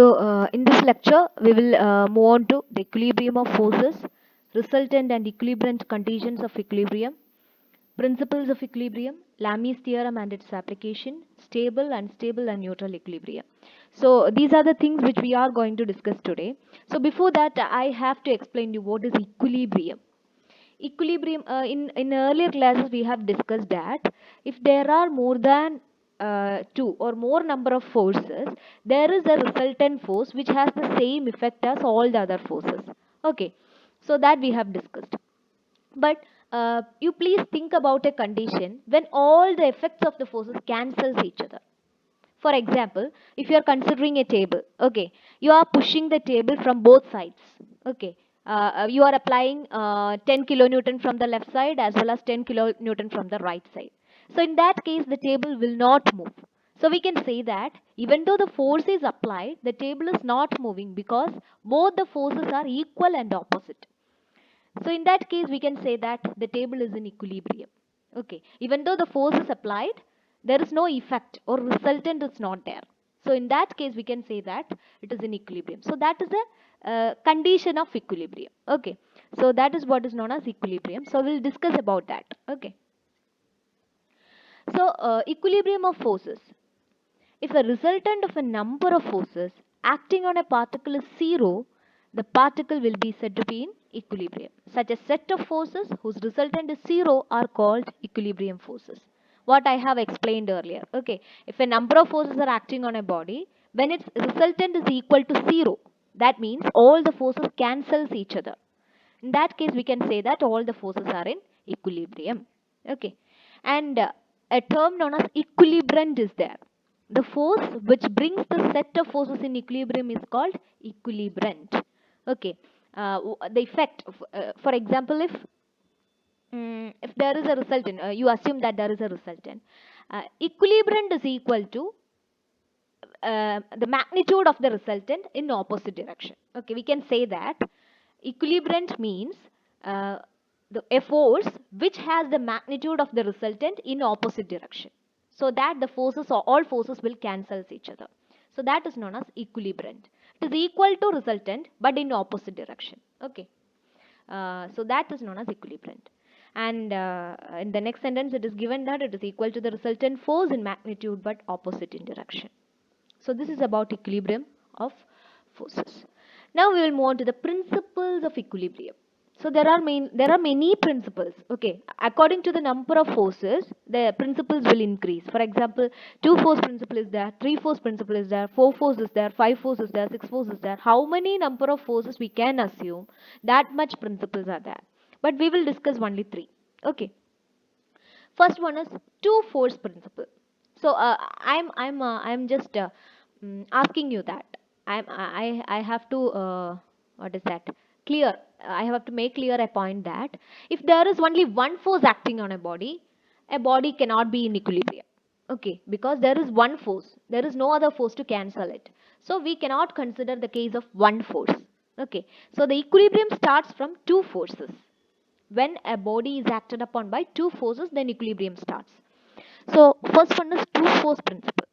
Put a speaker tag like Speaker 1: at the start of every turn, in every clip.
Speaker 1: In this lecture, we will move on to the equilibrium of forces, resultant and equilibrant conditions of equilibrium, principles of equilibrium, Lami's theorem and its application, stable, unstable, and neutral equilibrium. So these are the things which we are going to discuss today. So before that, I have to explain you what is equilibrium. Equilibrium, in earlier classes we have discussed that if there are more than two or more number of forces, there is a resultant force which has the same effect as all the other forces. Okay, so that we have discussed. But you please think about a condition when all the effects of the forces cancels each other. For example, if you are considering a table, okay, you are pushing the table from both sides, okay. You are applying 10 kilonewton from the left side as well as 10 kilonewton from the right side. So in that case, the table will not move. So we can say that even though the force is applied, the table is not moving because both the forces are equal and opposite. So in that case, we can say that the table is in equilibrium. Okay, even though the force is applied, there is no effect or resultant is not there. So in that case, we can say that it is in equilibrium. So that is a condition of equilibrium. Okay, so that is what is known as equilibrium. So we'll discuss about that. Okay. So equilibrium of forces. If a resultant of a number of forces acting on a particle is zero, the particle will be said to be in equilibrium. Such a set of forces whose resultant is zero are called equilibrium forces. What I have explained earlier. Okay, if a number of forces are acting on a body, when its resultant is equal to zero, that means all the forces cancels each other. In that case, we can say that all the forces are in equilibrium. Okay, and a term known as equilibrant is there. The force which brings the set of forces in equilibrium is called equilibrant. Okay, the effect, for example, if there is a resultant, you assume that there is a resultant. Equilibrant is equal to the magnitude of the resultant in opposite direction. Okay, we can say that equilibrant means uh, a force which has the magnitude of the resultant in opposite direction, so that the forces or all forces will cancel each other. So that is known as equilibrant. It is equal to resultant but in opposite direction. Okay, so that is known as equilibrant. And in the next sentence it is given that it is equal to the resultant force in magnitude but opposite in direction. So this is about equilibrium of forces. Now we will move on to the principles of equilibrium. So there are many principles. Okay, according to the number of forces, the principles will increase. For example, 2-force principle is there, 3-force principle is there, 4-force is there, 5-force is there, 6-force is there. How many number of forces we can assume, that much principles are there. But we will discuss only 3. Okay. First one is 2-force principle. So I'm just asking you that I have to what is that clear. I have to make clear a point that if there is only one force acting on a body cannot be in equilibrium. Okay, because there is one force, there is no other force to cancel it. So we cannot consider the case of one force. Okay, so the equilibrium starts from two forces. When a body is acted upon by two forces, then equilibrium starts. So first one is 2-force principle.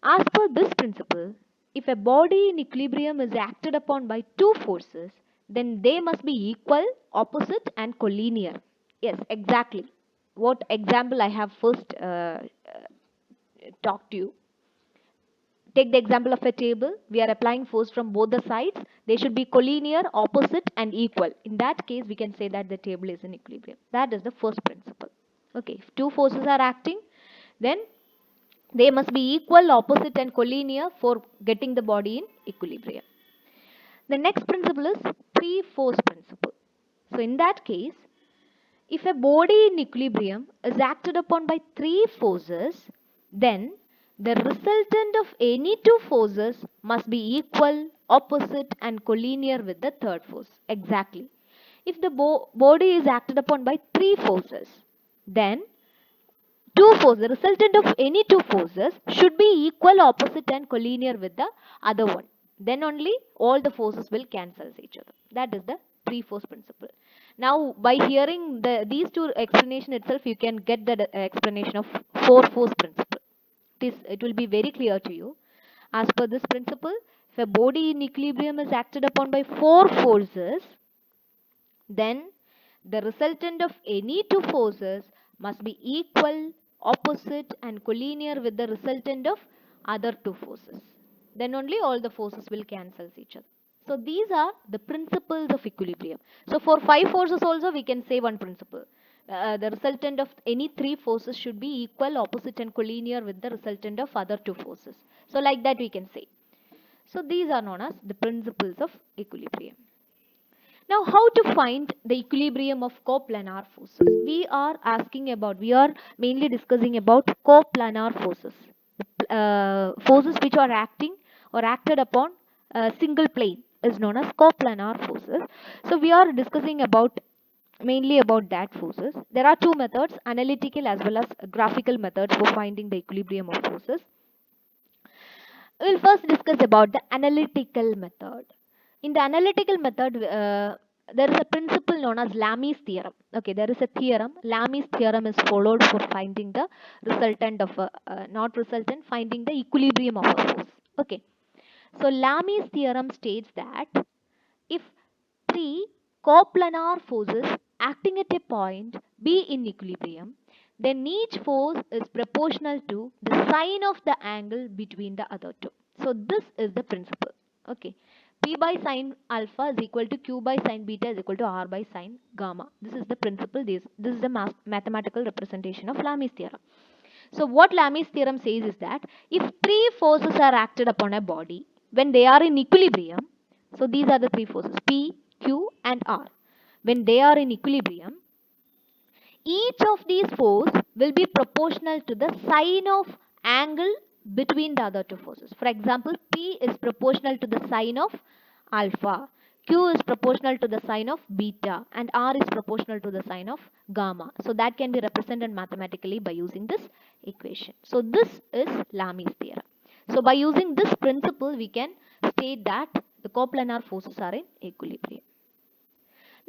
Speaker 1: As per this principle, if a body in equilibrium is acted upon by two forces, then they must be equal, opposite and collinear. Yes, exactly. What example I have first talked to you. Take the example of a table. We are applying force from both the sides. They should be collinear, opposite and equal. In that case, we can say that the table is in equilibrium. That is the first principle. Okay, if two forces are acting, then they must be equal, opposite and collinear for getting the body in equilibrium. The next principle is 3-force principle. So in that case, if a body in equilibrium is acted upon by three forces, then the resultant of any two forces must be equal, opposite and collinear with the third force. Exactly. If the body is acted upon by three forces, then the resultant of any two forces should be equal, opposite and collinear with the other one. Then only all the forces will cancel each other. That is the 3-force principle. Now by hearing these two explanation itself, you can get the explanation of 4-force principle. It will be very clear to you. As per this principle, if a body in equilibrium is acted upon by 4 forces, then the resultant of any 2 forces must be equal, opposite and collinear with the resultant of other 2 forces. Then only all the forces will cancel each other. So these are the principles of equilibrium. So for 5 forces also we can say one principle. The resultant of any 3 forces should be equal, opposite and collinear with the resultant of other 2 forces. So like that we can say. So these are known as the principles of equilibrium. Now, how to find the equilibrium of coplanar forces? We are mainly discussing about coplanar forces. Forces which are acting or acted upon a single plane is known as coplanar forces. So, we are discussing mainly about that forces. There are two methods, analytical as well as graphical methods for finding the equilibrium of forces. We'll first discuss about the analytical method. In the analytical method, there is a principle known as Lami's theorem. Okay, there is a theorem. Lami's theorem is followed for finding the resultant of finding the equilibrium of a force. Okay, so Lami's theorem states that if three coplanar forces acting at a point be in equilibrium, then each force is proportional to the sine of the angle between the other two. So this is the principle. Okay. P by sine alpha is equal to Q by sine beta is equal to R by sine gamma. This is the principle. This is the mathematical representation of Lami's theorem. So what Lami's theorem says is that if three forces are acted upon a body when they are in equilibrium, so these are the three forces P, Q and R. When they are in equilibrium, each of these forces will be proportional to the sine of angle between the other two forces. For example, P is proportional to the sine of alpha, Q is proportional to the sine of beta and R is proportional to the sine of gamma. So that can be represented mathematically by using this equation. So this is Lami's theorem. So by using this principle, we can state that the coplanar forces are in equilibrium.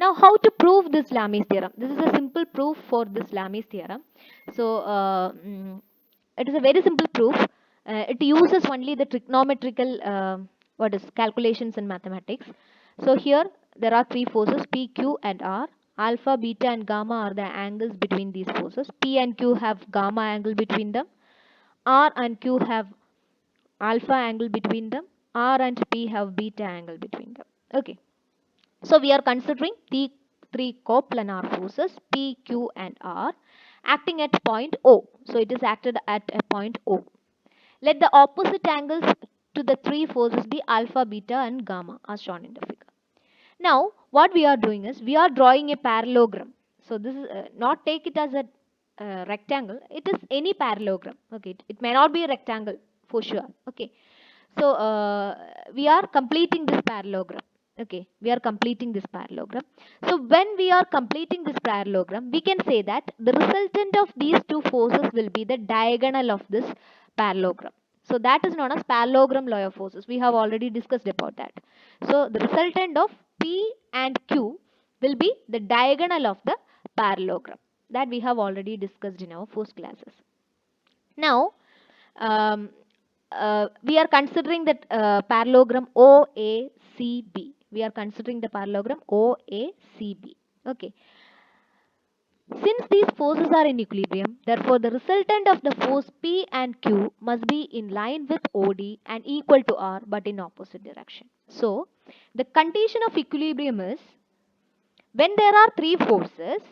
Speaker 1: Now, how to prove this Lami's theorem? This is a simple proof for this Lami's theorem. So, it is a very simple proof. It uses only the trigonometrical calculations in mathematics. So here there are three forces P, Q and R. Alpha, beta and gamma are the angles between these forces. P and Q have gamma angle between them. R and Q have alpha angle between them. R and P have beta angle between them. Okay. So we are considering the three coplanar forces P, Q and R acting at point O. So it is acted at a point O. Let the opposite angles to the three forces be alpha, beta and gamma as shown in the figure. Now what we are doing is we are drawing a parallelogram. So this is not take it as a rectangle. It is any parallelogram. Okay, it may not be a rectangle for sure. Okay, so we are completing this parallelogram. Okay, we are completing this parallelogram. So when we are completing this parallelogram, we can say that the resultant of these two forces will be the diagonal of this parallelogram. So that is known as parallelogram law of forces. We have already discussed about that. So the resultant of P and Q will be the diagonal of the parallelogram. That we have already discussed in our first classes. Now, um, we are considering that parallelogram OACB. We are considering the parallelogram OACB. Okay. Since these forces are in equilibrium, therefore the resultant of the force P and Q must be in line with OD and equal to R but in opposite direction. So, the condition of equilibrium is when there are three forces,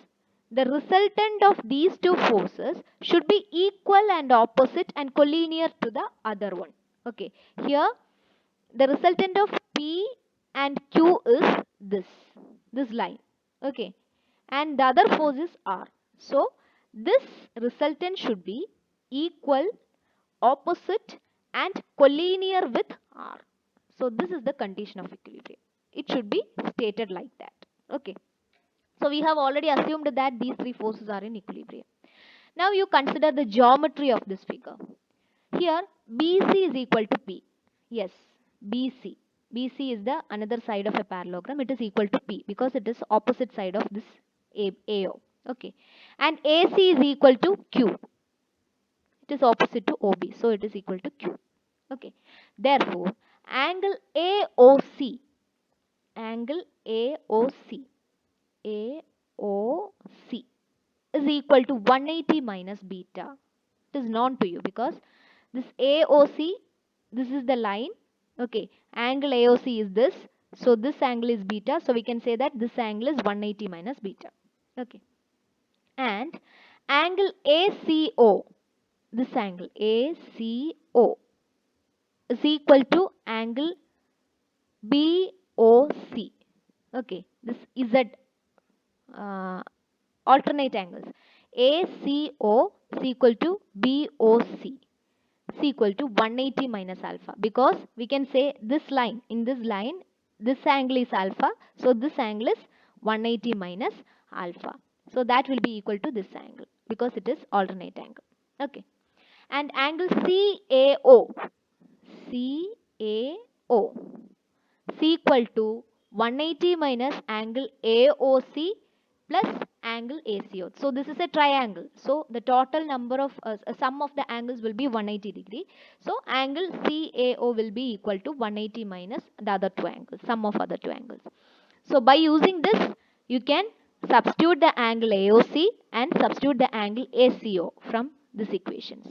Speaker 1: the resultant of these two forces should be equal and opposite and collinear to the other one. Okay, here the resultant of P and Q is this line. Okay, and the other force is R. So this resultant should be equal, opposite and collinear with R. So this is the condition of equilibrium. It should be stated like that. Okay. So we have already assumed that these three forces are in equilibrium. Now you consider the geometry of this figure. Here BC is equal to P. Yes, BC. BC is the another side of a parallelogram. It is equal to P because it is opposite side of this AO. Okay. And AC is equal to Q. It is opposite to OB. So it is equal to Q. Okay. Therefore, angle AOC, angle AOC, AOC is equal to 180 minus beta. It is known to you because this AOC, this is the line. Okay, angle AOC is this. So this angle is beta. So we can say that this angle is 180 minus beta. Okay. And angle ACO, this angle ACO is equal to angle BOC. Okay, this Z alternate angles. ACO is equal to BOC is equal to 180 minus alpha, because we can say this line, in this line, this angle is alpha. So this angle is 180 minus alpha. So that will be equal to this angle because it is alternate angle. Okay. And angle CAO, CAO is equal to 180 minus angle AOC plus angle ACO. So this is a triangle. So the total number of sum of the angles will be 180 degree. So angle CAO will be equal to 180 minus the other two angles, sum of other two angles. So by using this, you can substitute the angle AOC and substitute the angle ACO from these equations.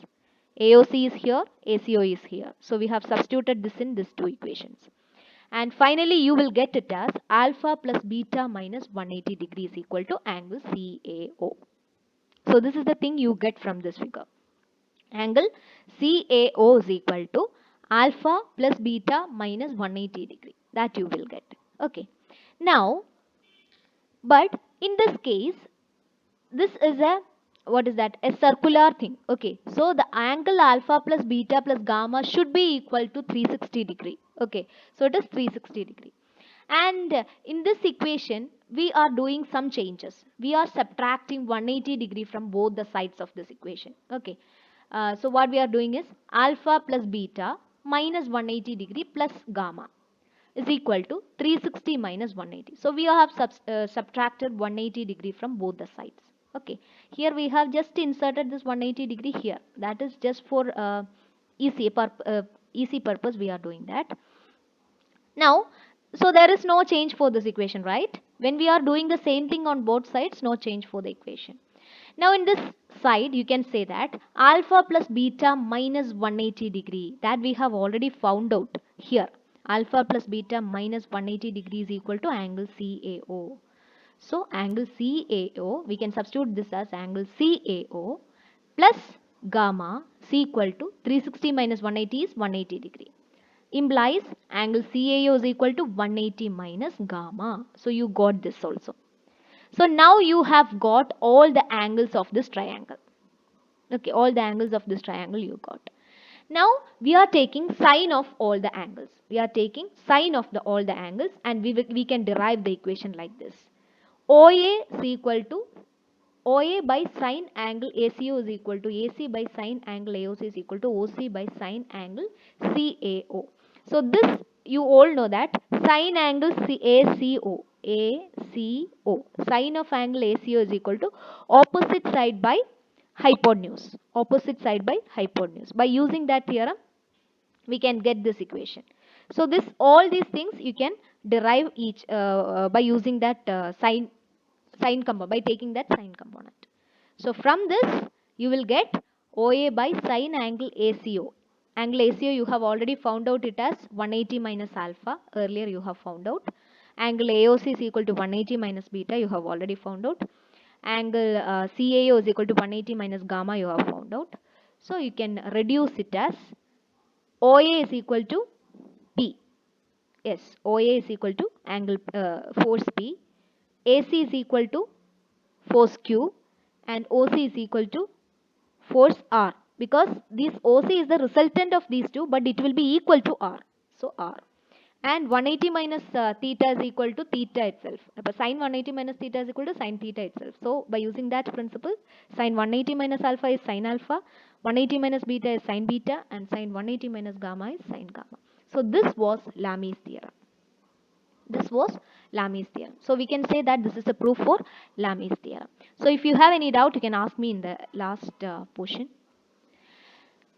Speaker 1: AOC is here, ACO is here. So we have substituted this in these two equations. And finally, you will get it as alpha plus beta minus 180 degrees equal to angle CAO. So this is the thing you get from this figure. Angle CAO is equal to alpha plus beta minus 180 degree. That you will get. Okay. Now, but in this case, this is a, what is that, a circular thing. Okay, so the angle alpha plus beta plus gamma should be equal to 360 degree. Okay, so it is 360 degree. And in this equation we are doing some changes. We are subtracting 180 degree from both the sides of this equation. Okay, so what we are doing is alpha plus beta minus 180 degree plus gamma is equal to 360 minus 180. So we have subtracted 180 degree from both the sides. Okay, here we have just inserted this 180 degree here. That is just for easy purpose we are doing that. Now, so there is no change for this equation, right? When we are doing the same thing on both sides, no change for the equation. Now in this side, you can say that alpha plus beta minus 180 degree, that we have already found out here. Alpha plus beta minus 180 degree is equal to angle CAO. So angle CAO, we can substitute this as angle CAO plus gamma is equal to 360 minus 180 is 180 degree. Implies angle CAO is equal to 180 minus gamma. So you got this also. So now you have got all the angles of this triangle. Okay, all the angles of this triangle you got. Now we are taking sine of all the angles. We are taking sine of all the angles, and we can derive the equation like this. OA is equal to OA by sine angle ACO is equal to AC by sine angle AOC is equal to OC by sine angle CAO. So this you all know that sine angle ACO, sine of angle ACO is equal to opposite side by hypotenuse. Opposite side by hypotenuse. By using that theorem, we can get this equation. So this all these things you can derive each by using that sine component, by taking that sine component. So from this you will get OA by sine angle ACO. Angle ACO you have already found out it as 180 minus alpha. Earlier you have found out. Angle AOC is equal to 180 minus beta. You have already found out. Angle CAO is equal to 180 minus gamma. You have found out. So you can reduce it as OA is equal to P. Yes, OA is equal to angle force P. AC is equal to force Q, and OC is equal to force R, because this OC is the resultant of these two, but it will be equal to R. So R. And 180 minus theta is equal to theta itself. Sine 180 minus theta is equal to sine theta itself. So by using that principle, sine 180 minus alpha is sine alpha, 180 minus beta is sine beta, and sine 180 minus gamma is sine gamma. So this was Lami's theorem. This was Lami's theorem. So we can say that this is a proof for Lami's theorem. So if you have any doubt, you can ask me in the last portion.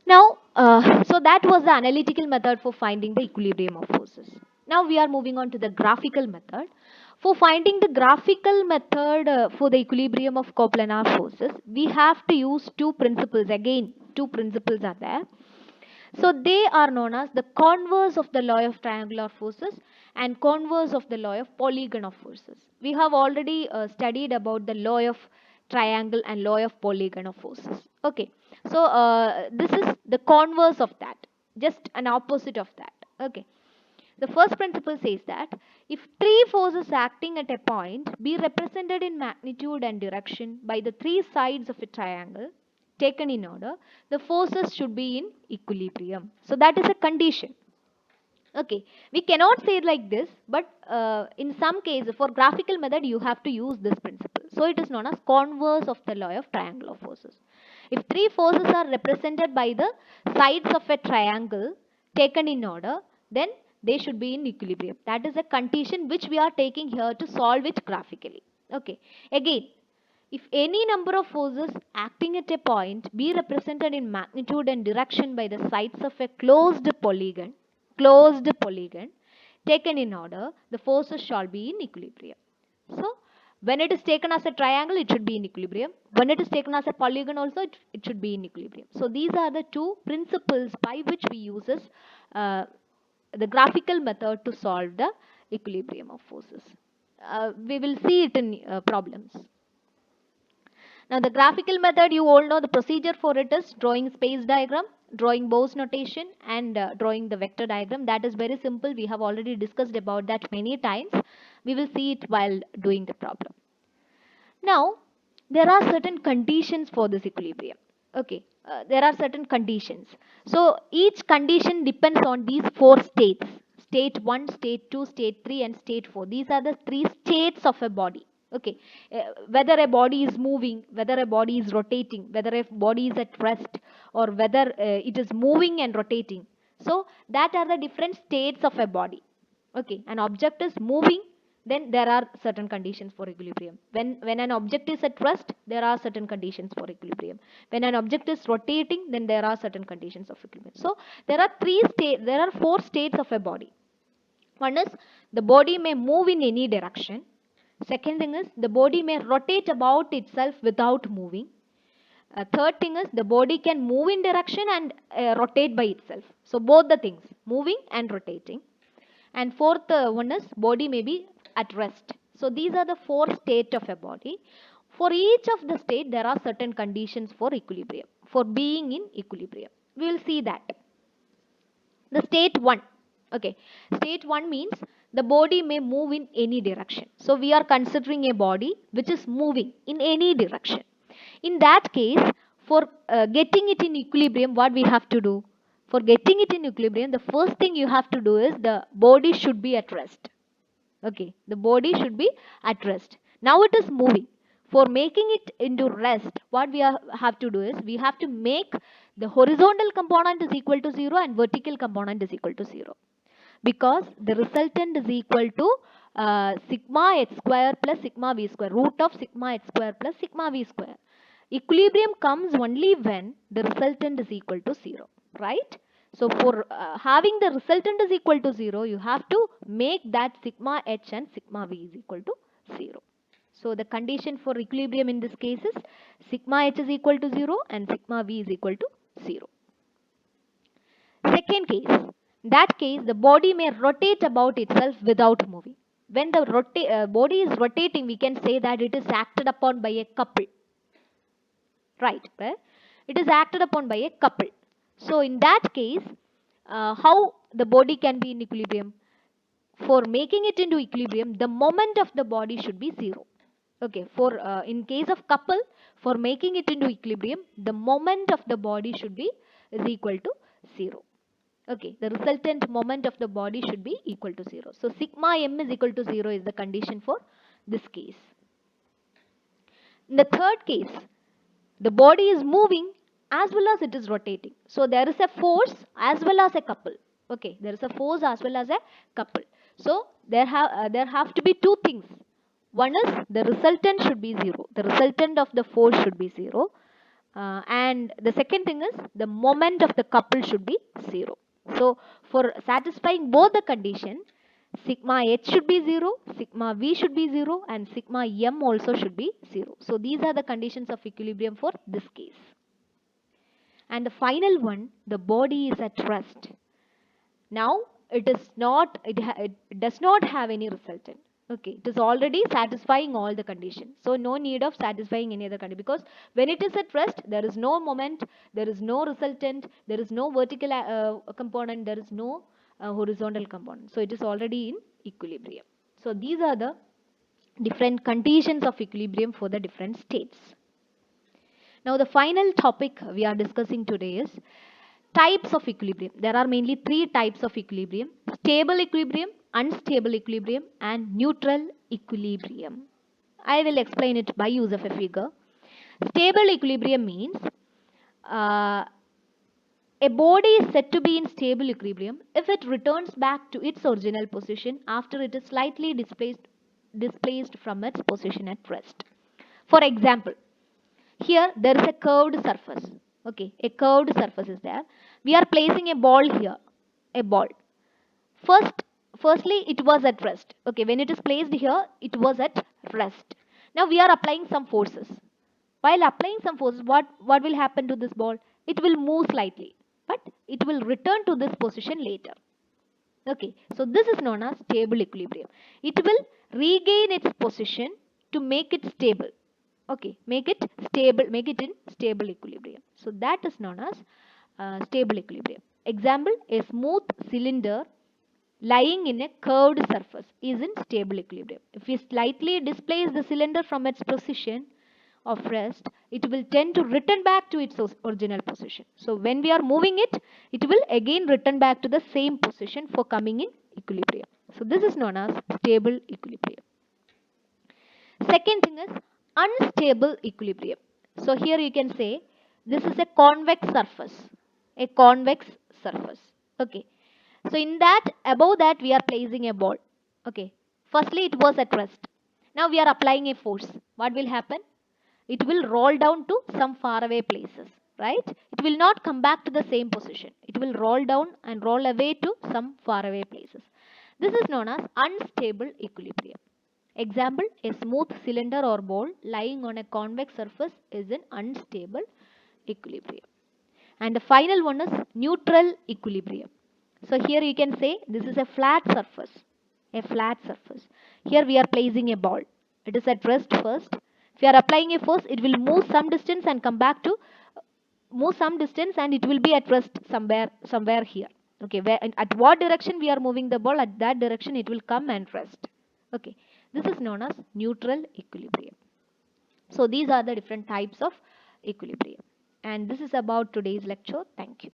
Speaker 1: Now So that was the analytical method for finding the equilibrium of forces. Now we are moving on to the graphical method. For finding the graphical method for the equilibrium of coplanar forces, we have to use two principles. Again, two principles are there. So they are known as the converse of the law of triangular forces and converse of the law of polygon of forces. We have already studied about the law of triangle and law of polygon of forces. Okay, so this is the converse of that, just an opposite of that. Okay, the first principle says that if three forces acting at a point be represented in magnitude and direction by the three sides of a triangle taken in order, the forces should be in equilibrium. So that is a condition. Okay, we cannot say it like this, but in some cases for graphical method you have to use this principle. So it is known as converse of the law of triangular forces. If three forces are represented by the sides of a triangle taken in order, then they should be in equilibrium. That is a condition which we are taking here to solve it graphically. Okay, again, if any number of forces acting at a point be represented in magnitude and direction by the sides of a closed polygon taken in order, the forces shall be in equilibrium. So, when it is taken as a triangle, it should be in equilibrium. When it is taken as a polygon also, it should be in equilibrium. So, these are the two principles by which we uses the graphical method to solve the equilibrium of forces. We will see it in problems. Now the graphical method, you all know the procedure for it is drawing space diagram, drawing Bose notation and drawing the vector diagram. That is very simple. We have already discussed about that many times. We will see it while doing the problem. Now there are certain conditions for this equilibrium. Okay, there are certain conditions. So each condition depends on these four states. State 1, state 2, state 3 and state 4. These are the three states of a body. Okay, whether a body is moving, whether a body is rotating, whether a body is at rest or whether it is moving and rotating. So that are the different states of a body. Okay, an object is moving, then there are certain conditions for equilibrium. When an object is at rest, there are certain conditions for equilibrium. When an object is rotating, then there are certain conditions of equilibrium. So there are four states of a body. One is the body may move in any direction. Second thing is the body may rotate about itself without moving. Third thing is the body can move in direction and rotate by itself. So both the things, moving and rotating. And fourth one is body may be at rest. So these are the four states of a body. For each of the state there are certain conditions for equilibrium, for being in equilibrium. We will see that. The state 1. Okay, state 1 means the body may move in any direction. So we are considering a body which is moving in any direction. In that case, for getting it in equilibrium, what we have to do? For getting it in equilibrium, the first thing you have to do is the body should be at rest. Okay, the body should be at rest. Now it is moving. For making it into rest, what we have to do is we have to make the horizontal component is equal to 0 and vertical component is equal to 0. Because the resultant is equal to sigma h square plus sigma v square, root of sigma h square plus sigma v square. Equilibrium comes only when the resultant is equal to 0, right? So for having the resultant is equal to 0, you have to make that sigma h and sigma v is equal to 0. So the condition for equilibrium in this case is sigma h is equal to 0 and sigma v is equal to 0. Second case, in that case the body may rotate about itself without moving. When the body is rotating, we can say that it is acted upon by a couple. Right, it is acted upon by a couple. So in that case, how the body can be in equilibrium? For making it into equilibrium, the moment of the body should be 0. Okay, for in case of couple, for making it into equilibrium, the moment of the body should be is equal to 0. Okay, the resultant moment of the body should be equal to 0. So sigma m is equal to 0 is the condition for this case. In the third case, the body is moving as well as it is rotating. So there is a force as well as a couple. Okay, there is a force as well as a couple. So there have to be two things. One is the resultant should be 0. The resultant of the force should be 0. And the second thing is the moment of the couple should be 0. So for satisfying both the condition, sigma h should be 0, sigma v should be 0, and sigma m also should be 0. So these are the conditions of equilibrium for this case. And the final one, the body is at rest. Now it is not, it does not have any resultant. Okay, it is already satisfying all the conditions. So no need of satisfying any other condition, because when it is at rest, there is no moment, there is no resultant, there is no vertical component, there is no horizontal component. So it is already in equilibrium. So these are the different conditions of equilibrium for the different states. Now the final topic we are discussing today is types of equilibrium. There are mainly three types of equilibrium: stable equilibrium, unstable equilibrium, and neutral equilibrium. I will explain it by use of a figure. Stable equilibrium means uh, a body is said to be in stable equilibrium if it returns back to its original position after it is slightly displaced from its position at rest. For example, here there is a curved surface. Okay, a curved surface is there. We are placing a ball here. A ball. First, firstly, it was at rest. Okay, when it is placed here, it was at rest. Now we are applying some forces. While applying some forces, what will happen to this ball? It will move slightly, but it will return to this position later. Okay, so this is known as stable equilibrium. It will regain its position to make it stable. Okay, make it stable, make it in stable equilibrium. So that is known as stable equilibrium. Example, a smooth cylinder lying in a curved surface is in stable equilibrium. If we slightly displace the cylinder from its position of rest, it will tend to return back to its original position. So when we are moving it, it will again return back to the same position for coming in equilibrium. So this is known as stable equilibrium. Second thing is unstable equilibrium. So here you can say this is a convex surface. A convex surface. Okay. So in that, above that we are placing a ball. Okay. Firstly it was at rest. Now we are applying a force. What will happen? It will roll down to some faraway places. Right? It will not come back to the same position. It will roll down and roll away to some faraway places. This is known as unstable equilibrium. Example, a smooth cylinder or ball lying on a convex surface is in unstable equilibrium. And the final one is neutral equilibrium. So here you can say this is a flat surface. A flat surface. Here we are placing a ball. It is at rest first. If you are applying a force, it will move some distance and come back to move some distance, and it will be at rest somewhere here. Okay, where at what direction we are moving the ball, at that direction it will come and rest. Okay, this is known as neutral equilibrium. So these are the different types of equilibrium, and this is about today's lecture. Thank you.